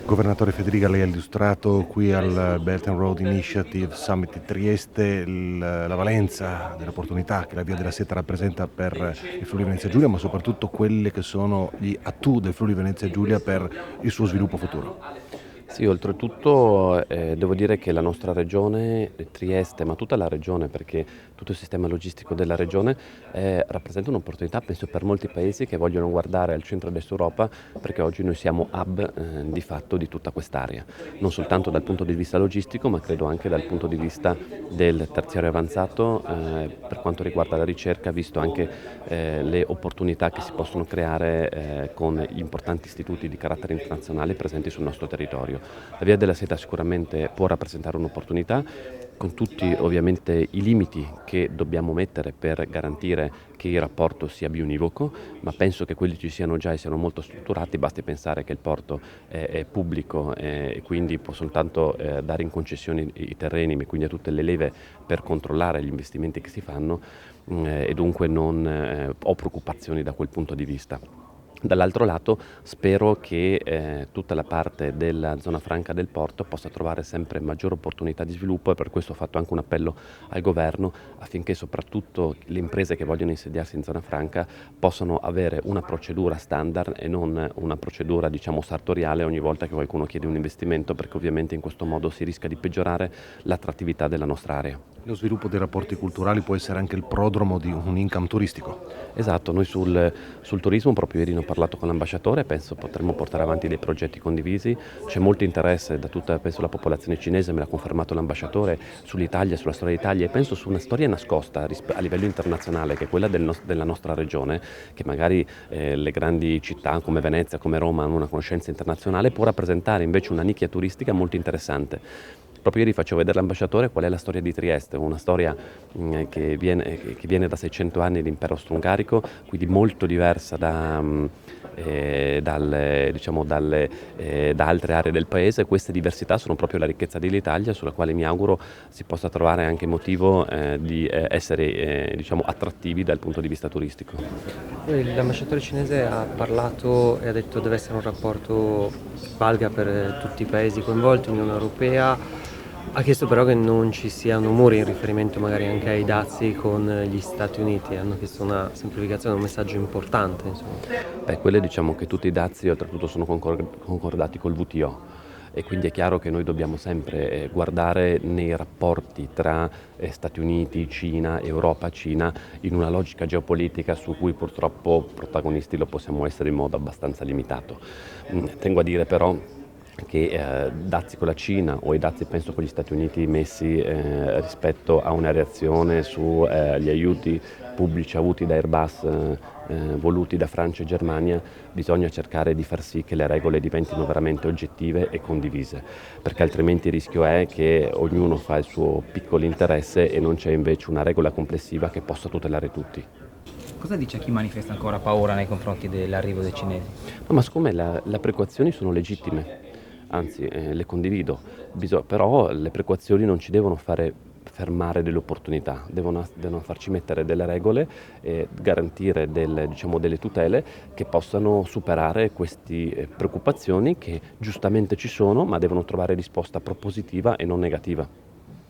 Governatore Federica, lei ha illustrato qui al Belt and Road Initiative Summit di Trieste la valenza dell'opportunità che la Via della Seta rappresenta per il Friuli Venezia Giulia, ma soprattutto quelle che sono gli atu del Friuli Venezia Giulia per il suo sviluppo futuro. Sì, oltretutto devo dire che la nostra regione, Trieste, ma tutta la regione, perché tutto il sistema logistico della regione rappresenta un'opportunità, penso, per molti paesi che vogliono guardare al centro-est Europa, perché oggi noi siamo hub di fatto di tutta quest'area, non soltanto dal punto di vista logistico, ma credo anche dal punto di vista del terziario avanzato per quanto riguarda la ricerca, visto anche le opportunità che si possono creare con gli importanti istituti di carattere internazionale presenti sul nostro territorio. La Via della Seta sicuramente può rappresentare un'opportunità, con tutti ovviamente i limiti che dobbiamo mettere per garantire che il rapporto sia biunivoco, ma penso che quelli ci siano già e siano molto strutturati. Basti pensare che il porto è pubblico e quindi può soltanto dare in concessione i terreni, ma quindi ha tutte le leve per controllare gli investimenti che si fanno e dunque non ho preoccupazioni da quel punto di vista. Dall'altro lato spero che tutta la parte della zona franca del porto possa trovare sempre maggiore opportunità di sviluppo, e per questo ho fatto anche un appello al governo affinché soprattutto le imprese che vogliono insediarsi in zona franca possano avere una procedura standard e non una procedura, diciamo, sartoriale ogni volta che qualcuno chiede un investimento, perché ovviamente in questo modo si rischia di peggiorare l'attrattività della nostra area. Lo sviluppo dei rapporti culturali può essere anche il prodromo di un income turistico. Esatto, noi sul turismo proprio ieri ne ho parlato con l'ambasciatore, penso potremmo portare avanti dei progetti condivisi, c'è molto interesse da tutta, penso, la popolazione cinese, me l'ha confermato l'ambasciatore, sull'Italia, sulla storia d'Italia, e penso su una storia nascosta a livello internazionale, che è quella della nostra regione, che magari le grandi città come Venezia, come Roma hanno una conoscenza internazionale, può rappresentare invece una nicchia turistica molto interessante. Proprio ieri facevo vedere all'ambasciatore qual è la storia di Trieste, una storia che viene da 600 anni dell'impero austro-ungarico, quindi molto diversa da altre aree del paese. Queste diversità sono proprio la ricchezza dell'Italia, sulla quale mi auguro si possa trovare anche motivo di essere attrattivi dal punto di vista turistico. L'ambasciatore cinese ha parlato e ha detto che deve essere un rapporto che valga per tutti i paesi coinvolti, Unione Europea. Ha chiesto però che non ci siano muri in riferimento magari anche ai dazi con gli Stati Uniti. Hanno chiesto una semplificazione, un messaggio importante, insomma. Beh, quelle diciamo che tutti i dazi oltretutto sono concordati col WTO. E quindi è chiaro che noi dobbiamo sempre guardare nei rapporti tra Stati Uniti, Cina, Europa, Cina, in una logica geopolitica su cui purtroppo protagonisti lo possiamo essere in modo abbastanza limitato. Tengo a dire però che dazi con la Cina o i dazi, penso, con gli Stati Uniti messi rispetto a una reazione sugli aiuti pubblici avuti da Airbus voluti da Francia e Germania, bisogna cercare di far sì che le regole diventino veramente oggettive e condivise, perché altrimenti il rischio è che ognuno fa il suo piccolo interesse e non c'è invece una regola complessiva che possa tutelare tutti. Cosa dice a chi manifesta ancora paura nei confronti dell'arrivo dei cinesi? No, ma siccome le precauzioni sono legittime, anzi le condivido, però le precauzioni non ci devono fare fermare delle opportunità, devono farci mettere delle regole e garantire delle tutele che possano superare queste preoccupazioni che giustamente ci sono, ma devono trovare risposta propositiva e non negativa.